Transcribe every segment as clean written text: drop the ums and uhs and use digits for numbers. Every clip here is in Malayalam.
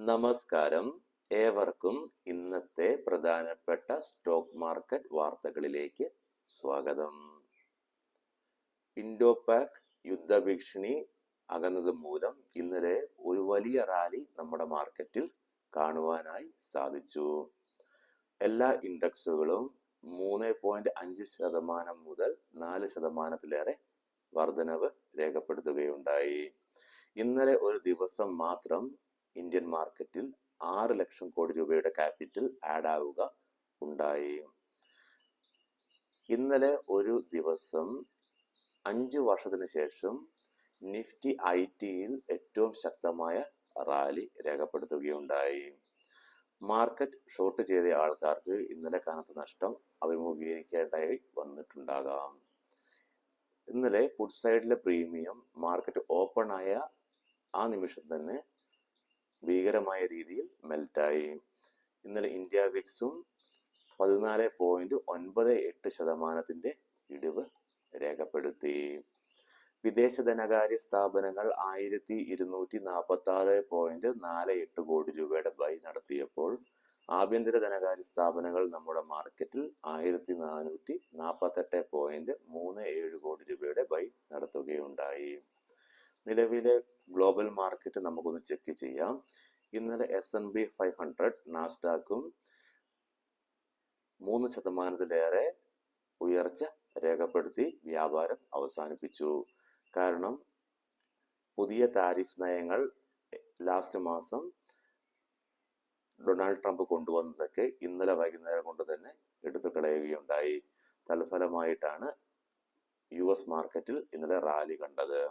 നമസ്കാരം. ഏവർക്കും ഇന്നത്തെ പ്രധാനപ്പെട്ട സ്റ്റോക്ക് മാർക്കറ്റ് വാർത്തകളിലേക്ക് സ്വാഗതം. ഇൻഡോ-പാക് യുദ്ധഭീഷണി അകന്നത് മൂലം ഇന്നലെ ഒരു വലിയ റാലി നമ്മുടെ മാർക്കറ്റിൽ കാണുവാനായി സാധിച്ചു. എല്ലാ ഇൻഡെക്സുകളും 3.5% മുതൽ 4%-ലേറെ വർധനവ് രേഖപ്പെടുത്തുകയുണ്ടായി. ഇന്നലെ ഒരു ദിവസം മാത്രം ഇന്ത്യൻ മാർക്കറ്റിൽ 6 ലക്ഷം കോടി രൂപയുടെ ക്യാപിറ്റൽ ആഡ് ആവുക ഉണ്ടായി. ഇന്നലെ ഒരു ദിവസം 5 വർഷത്തിന് ശേഷം നിഫ്റ്റി ഐ-ടിയിൽ ഏറ്റവും ശക്തമായ റാലി രേഖപ്പെടുത്തുകയുണ്ടായി. മാർക്കറ്റ് ഷോർട്ട് ചെയ്ത ആൾക്കാർക്ക് ഇന്നലെ കനത്ത നഷ്ടം അഭിമുഖീകരിക്കേണ്ടതായി വന്നിട്ടുണ്ടാകാം. ഇന്നലെ പുട്ട് സൈഡിലെ പ്രീമിയം മാർക്കറ്റ് ഓപ്പൺ ആയ ആ നിമിഷം തന്നെ ഭീകരമായ രീതിയിൽ മെൽറ്റായി. ഇന്നലെ ഇന്ത്യ വിക്സും 14.98% ഇടിവ് രേഖപ്പെടുത്തി. വിദേശ ധനകാര്യ സ്ഥാപനങ്ങൾ 1246.48 കോടി രൂപയുടെ ബൈ നടത്തിയപ്പോൾ ആഭ്യന്തര ധനകാര്യ സ്ഥാപനങ്ങൾ നമ്മുടെ മാർക്കറ്റിൽ 1448.37 കോടി രൂപയുടെ ബൈ നടത്തുകയുണ്ടായി. നിലവിലെ ഗ്ലോബൽ മാർക്കറ്റ് നമുക്കൊന്ന് ചെക്ക് ചെയ്യാം. ഇന്നലെ S&P 500 നാസ്ഡാക്കും 3%-ലേറെ ഉയർച്ച രേഖപ്പെടുത്തി വ്യാപാരം അവസാനിപ്പിച്ചു. കാരണം പുതിയ താരിഫ് നയങ്ങൾ ലാസ്റ്റ് മാസം ഡൊണാൾഡ് ട്രംപ് കൊണ്ടുവന്നതൊക്കെ ഇന്നലെ വൈകുന്നേരം കൊണ്ട് തന്നെ എടുത്തു കളയുകയുണ്ടായി. തൽഫലമായിട്ടാണ് US മാർക്കറ്റിൽ ഇന്നലെ റാലി കണ്ടത്.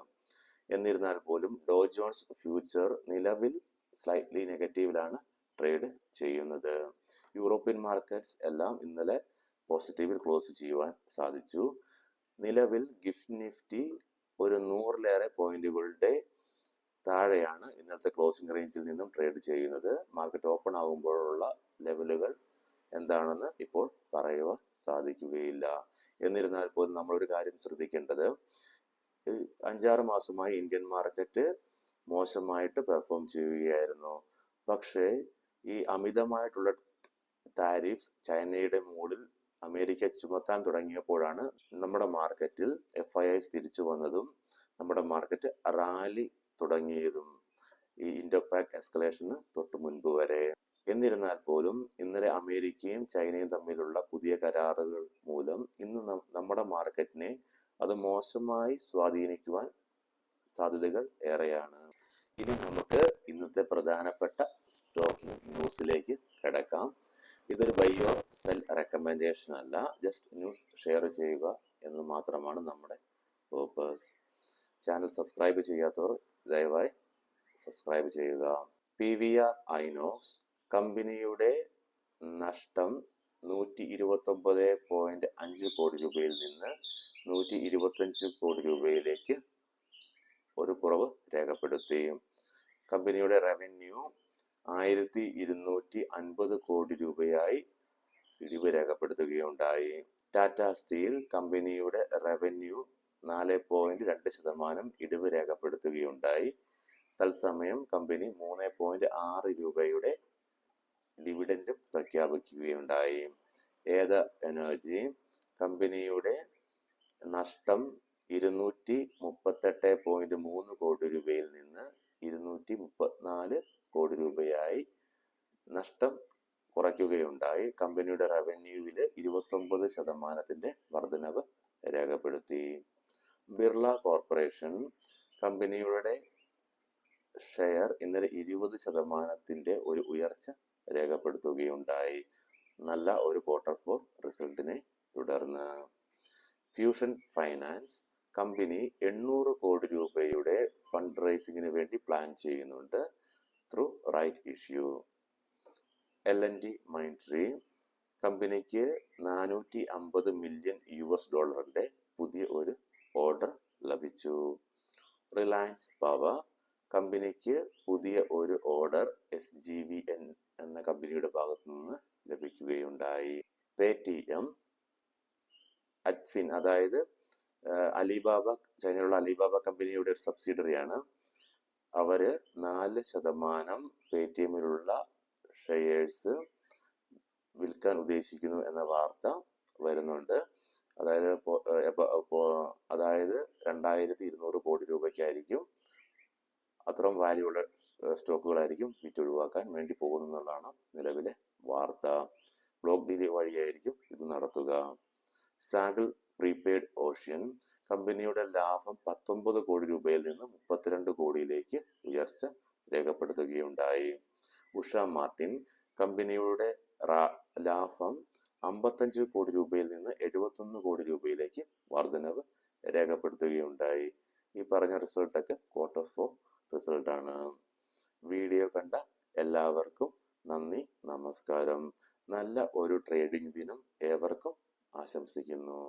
എന്നിരുന്നാൽ പോലും ഡോ ജോൺസ് ഫ്യൂച്ചർ നിലവിൽ സ്ലൈറ്റ്ലി നെഗറ്റീവിലാണ് ട്രേഡ് ചെയ്യുന്നത്. യൂറോപ്യൻ മാർക്കറ്റ്സ് എല്ലാം ഇന്നലെ പോസിറ്റീവിൽ ക്ലോസ് ചെയ്യുവാൻ സാധിച്ചു. നിലവിൽ ഗിഫ്റ്റ് നിഫ്റ്റി ഒരു 100-ലേറെ പോയിന്റുകളുടെ താഴെയാണ് ഇന്നലത്തെ ക്ലോസിംഗ് റേഞ്ചിൽ നിന്നും ട്രേഡ് ചെയ്യുന്നത്. മാർക്കറ്റ് ഓപ്പൺ ആകുമ്പോഴുള്ള ലെവലുകൾ എന്താണെന്ന് ഇപ്പോൾ പറയുവാൻ സാധിക്കുകയില്ല. എന്നിരുന്നാൽ പോലും നമ്മളൊരു കാര്യം ശ്രദ്ധിക്കേണ്ടത്, 5-6 മാസമായി ഇന്ത്യൻ മാർക്കറ്റ് മോശമായിട്ട് പെർഫോം ചെയ്യുകയായിരുന്നു. പക്ഷേ ഈ അമിതമായിട്ടുള്ള താരിഫ് ചൈനയുടെ മുകളിൽ അമേരിക്ക ചുമത്താൻ തുടങ്ങിയപ്പോഴാണ് നമ്മുടെ മാർക്കറ്റിൽ FIIs തിരിച്ചു വന്നതും നമ്മുടെ മാർക്കറ്റ് റാലി തുടങ്ങിയതും, ഈ ഇൻഡോ-പാക് എസ്കലേഷന് തൊട്ട് മുൻപ് വരെ. എന്നിരുന്നാൽ പോലും ഇന്നലെ അമേരിക്കയും ചൈനയും തമ്മിലുള്ള പുതിയ കരാറുകൾ മൂലം ഇന്ന് നമ്മുടെ മാർക്കറ്റിനെ അത് മോശമായി സ്വാധീനിക്കുവാൻ സാധ്യതകൾ ഏറെയാണ്. ഇനി നമുക്ക് ഇന്നത്തെ പ്രധാനപ്പെട്ട സ്റ്റോക്ക് ന്യൂസിലേക്ക് കിടക്കാം. ഇതൊരു ബൈ ഓർ സെൽ റെക്കമെൻഡേഷൻ അല്ല, ജസ്റ്റ് ന്യൂസ് ഷെയർ ചെയ്യുക എന്ന് മാത്രമാണ് നമ്മുടെ പേർപ്പസ്. ചാനൽ സബ്സ്ക്രൈബ് ചെയ്യാത്തവർ ദയവായി സബ്സ്ക്രൈബ് ചെയ്യുക. PVR ഐനോക്സ് കമ്പനിയുടെ നഷ്ടം 129.5 കോടി രൂപയിൽ നിന്ന് 125 കോടി രൂപയിലേക്ക് ഒരു കുറവ് രേഖപ്പെടുത്തി. കമ്പനിയുടെ റവന്യൂ 1250 കോടി രൂപയായി ഇടിവ് രേഖപ്പെടുത്തുകയുണ്ടായി. ടാറ്റ സ്റ്റീൽ കമ്പനിയുടെ റവന്യൂ 4.2% ഇടിവ് രേഖപ്പെടുത്തുകയുണ്ടായി. തത്സമയം കമ്പനി 3.6 രൂപയുടെ ഡിവിഡൻഡ് പ്രഖ്യാപിക്കുകയുണ്ടായി. ഏത എനർജി കമ്പനിയുടെ നഷ്ടം 238.3 കോടി രൂപയിൽ നിന്ന് 234 കോടി രൂപയായി നഷ്ടം കുറയ്ക്കുകയുണ്ടായി. കമ്പനിയുടെ റവന്യൂവിൽ 29% വർധനവ് രേഖപ്പെടുത്തി. ബിർള കോർപ്പറേഷൻ കമ്പനിയുടെ ഷെയർ ഇന്നലെ 20% ഒരു ഉയർച്ച രേഖപ്പെടുത്തുകയുണ്ടായി. നല്ല ഒരു Q4 റിസൾട്ടിനെ തുടർന്ന്. ഫ്യൂഷൻ ഫൈനാൻസ് കമ്പനി 800 കോടി രൂപയുടെ ഫണ്ട് റൈസിങ്ങിന് വേണ്ടി പ്ലാൻ ചെയ്യുന്നുണ്ട് ത്രൂ റൈറ്റ് ഇഷ്യൂ. L&T മൈൻട്രി കമ്പനിക്ക് $450 മില്യൺ പുതിയ ഒരു ഓർഡർ ലഭിച്ചു. റിലയൻസ് പവർ കമ്പനിക്ക് പുതിയ ഒരു ഓർഡർ SGVN എന്ന കമ്പനിയുടെ ഭാഗത്തു നിന്ന് ലഭിക്കുകയുണ്ടായി. പേടിഎം അറ്റ്ഫിൻ, അതായത് അലിബാബ, ചൈനയിലുള്ള അലിബാബ കമ്പനിയുടെ ഒരു സബ്സിഡറിയാണ്. അവര് 4% പേടിഎമ്മിലുള്ള ഷെയർസ് വിൽക്കാൻ ഉദ്ദേശിക്കുന്നു എന്ന വാർത്ത വരുന്നുണ്ട്. അതായത് 2200 കോടി രൂപയ്ക്കായിരിക്കും അത്രയും വാല്യുള്ള സ്റ്റോക്കുകളായിരിക്കും വിറ്റൊഴിവാക്കാൻ വേണ്ടി പോകുന്നതാണ് നിലവിലെ വാർത്ത. ബ്ലോക്ക് ഡീൽ വഴിയായിരിക്കും ഇത് നടത്തുക. സാഗിൾ പ്രീപെയ്ഡ് ഓഷ്യൻ കമ്പനിയുടെ ലാഭം 19 കോടി രൂപയിൽ നിന്ന് 32 കോടിയിലേക്ക് ഉയർച്ച രേഖപ്പെടുത്തുകയുണ്ടായി. ഉഷ മാർട്ടിൻ കമ്പനിയുടെ ലാഭം 55 കോടി രൂപയിൽ നിന്ന് 71 കോടി രൂപയിലേക്ക് വർധനവ് രേഖപ്പെടുത്തുകയുണ്ടായി. ഈ പറഞ്ഞ റിസൾട്ടൊക്കെ ക്വാർട്ടർ 4 റിസൾട്ടാണ്. വീഡിയോ കണ്ട എല്ലാവർക്കും നന്ദി, നമസ്കാരം. നല്ല ഒരു ട്രേഡിംഗ് ദിനം ഏവർക്കും ആശംസിക്കുന്നു.